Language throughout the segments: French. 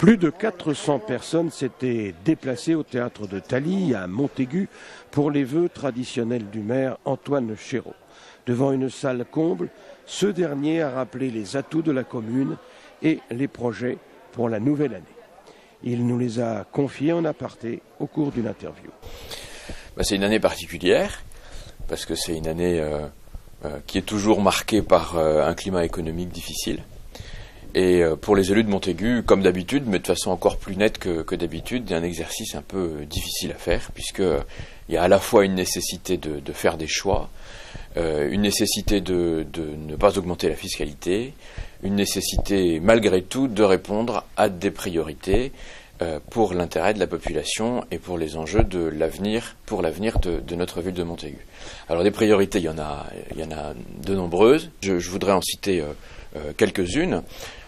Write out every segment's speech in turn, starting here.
Plus de 400 personnes s'étaient déplacées au théâtre de Thaly, à Montaigu, pour les vœux traditionnels du maire Antoine Chéreau. Devant une salle comble, ce dernier a rappelé les atouts de la commune et les projets pour la nouvelle année. Il nous les a confiés en aparté au cours d'une interview. C'est une année particulière, parce que c'est une année qui est toujours marquée par un climat économique difficile. Et pour les élus de Montaigu, comme d'habitude, mais de façon encore plus nette que d'habitude, il y a un exercice un peu difficile à faire, puisqu'il y a à la fois une nécessité de faire des choix, une nécessité de ne pas augmenter la fiscalité, une nécessité malgré tout de répondre à des priorités pour l'intérêt de la population et pour les enjeux de l'avenir, pour l'avenir de notre ville de Montaigu. Alors des priorités, il y en a de nombreuses. Je voudrais en citer quelques-unes.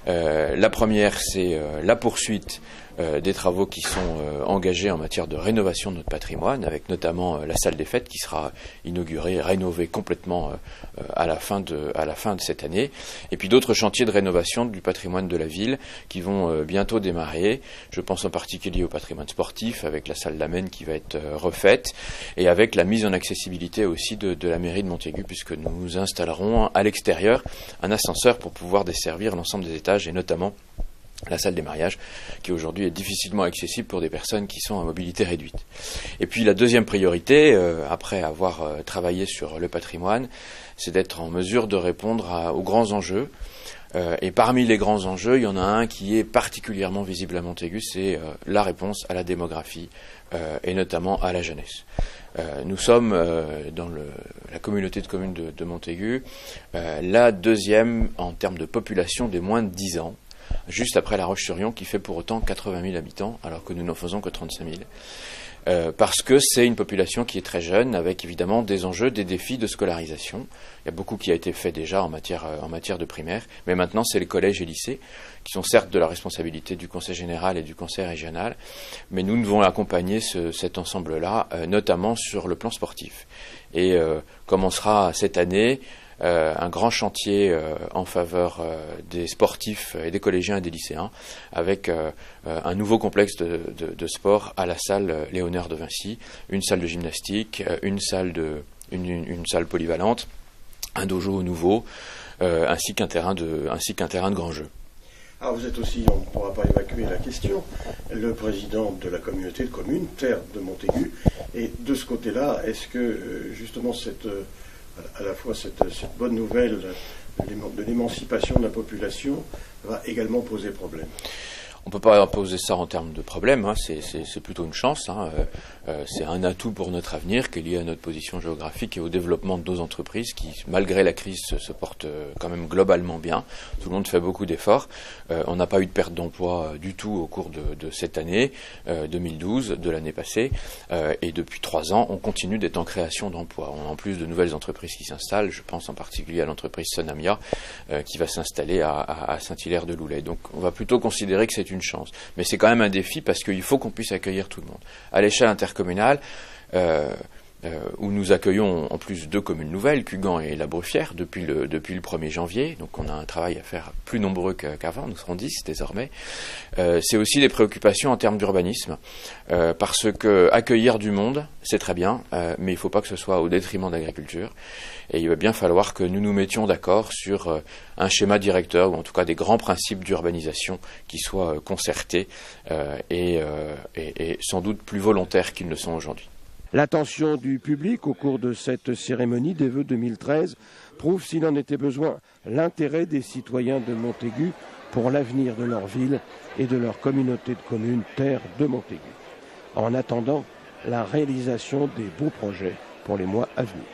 La première, c'est la poursuite des travaux qui sont engagés en matière de rénovation de notre patrimoine, avec notamment la salle des fêtes qui sera inaugurée, rénovée complètement à la fin de cette année. Et puis d'autres chantiers de rénovation du patrimoine de la ville qui vont bientôt démarrer. Je pense en particulier au patrimoine sportif, avec la salle Lamenne qui va être refaite, et avec la mise en accessibilité aussi de la mairie de Montaigu, puisque nous installerons à l'extérieur un ascenseur pour pouvoir desservir l'ensemble des étages, et notamment la salle des mariages, qui aujourd'hui est difficilement accessible pour des personnes qui sont à mobilité réduite. Et puis la deuxième priorité, après avoir travaillé sur le patrimoine, c'est d'être en mesure de répondre aux grands enjeux. Et parmi les grands enjeux, il y en a un qui est particulièrement visible à Montaigu, c'est la réponse à la démographie et notamment à la jeunesse. Nous sommes dans la communauté de communes de Montaigu la deuxième en termes de population des moins de 10 ans, juste après La Roche-sur-Yon, qui fait pour autant 80 000 habitants, alors que nous n'en faisons que 35 000. Parce que c'est une population qui est très jeune, avec évidemment des enjeux, des défis de scolarisation. Il y a beaucoup qui a été fait déjà en matière de primaire, mais maintenant c'est les collèges et lycées, qui sont certes de la responsabilité du Conseil général et du Conseil régional, mais nous devons accompagner cet ensemble-là, notamment sur le plan sportif. Et commencera cette année un grand chantier en faveur des sportifs et des collégiens et des lycéens, avec un nouveau complexe de sport à la salle Léonard de Vinci, une salle de gymnastique, une salle polyvalente, un dojo nouveau, ainsi qu'un terrain de grand jeu. Alors vous êtes aussi, on ne pourra pas évacuer la question, le président de la communauté de communes, Terre de Montaigu, et de ce côté-là, est-ce que justement à la fois cette bonne nouvelle de l'émancipation de la population va également poser problème? On ne peut pas poser ça en termes de problème, c'est plutôt une chance. C'est un atout pour notre avenir qui est lié à notre position géographique et au développement de nos entreprises qui, malgré la crise, se portent quand même globalement bien. Tout le monde fait beaucoup d'efforts. On n'a pas eu de perte d'emploi du tout au cours de cette année 2012, de l'année passée. Et depuis 3 ans, on continue d'être en création d'emplois. On a en plus de nouvelles entreprises qui s'installent. Je pense en particulier à l'entreprise Sonamia qui va s'installer à Saint-Hilaire-de-Loulay. Donc on va plutôt considérer que c'est une chance. Mais c'est quand même un défi parce qu'il faut qu'on puisse accueillir tout le monde. À l'échelle intercommunale, où nous accueillons en plus 2 communes nouvelles, Cugand et La Bruffière, depuis le 1er janvier. Donc on a un travail à faire plus nombreux qu'avant, nous serons 10 désormais. C'est aussi des préoccupations en termes d'urbanisme, parce que accueillir du monde, c'est très bien, mais il ne faut pas que ce soit au détriment de l'agriculture. Et il va bien falloir que nous nous mettions d'accord sur un schéma directeur, ou en tout cas des grands principes d'urbanisation qui soient concertés et sans doute plus volontaires qu'ils ne le sont aujourd'hui. L'attention du public au cours de cette cérémonie des vœux 2013 prouve, s'il en était besoin, l'intérêt des citoyens de Montaigu pour l'avenir de leur ville et de leur communauté de communes Terre de Montaigu. En attendant la réalisation des beaux projets pour les mois à venir.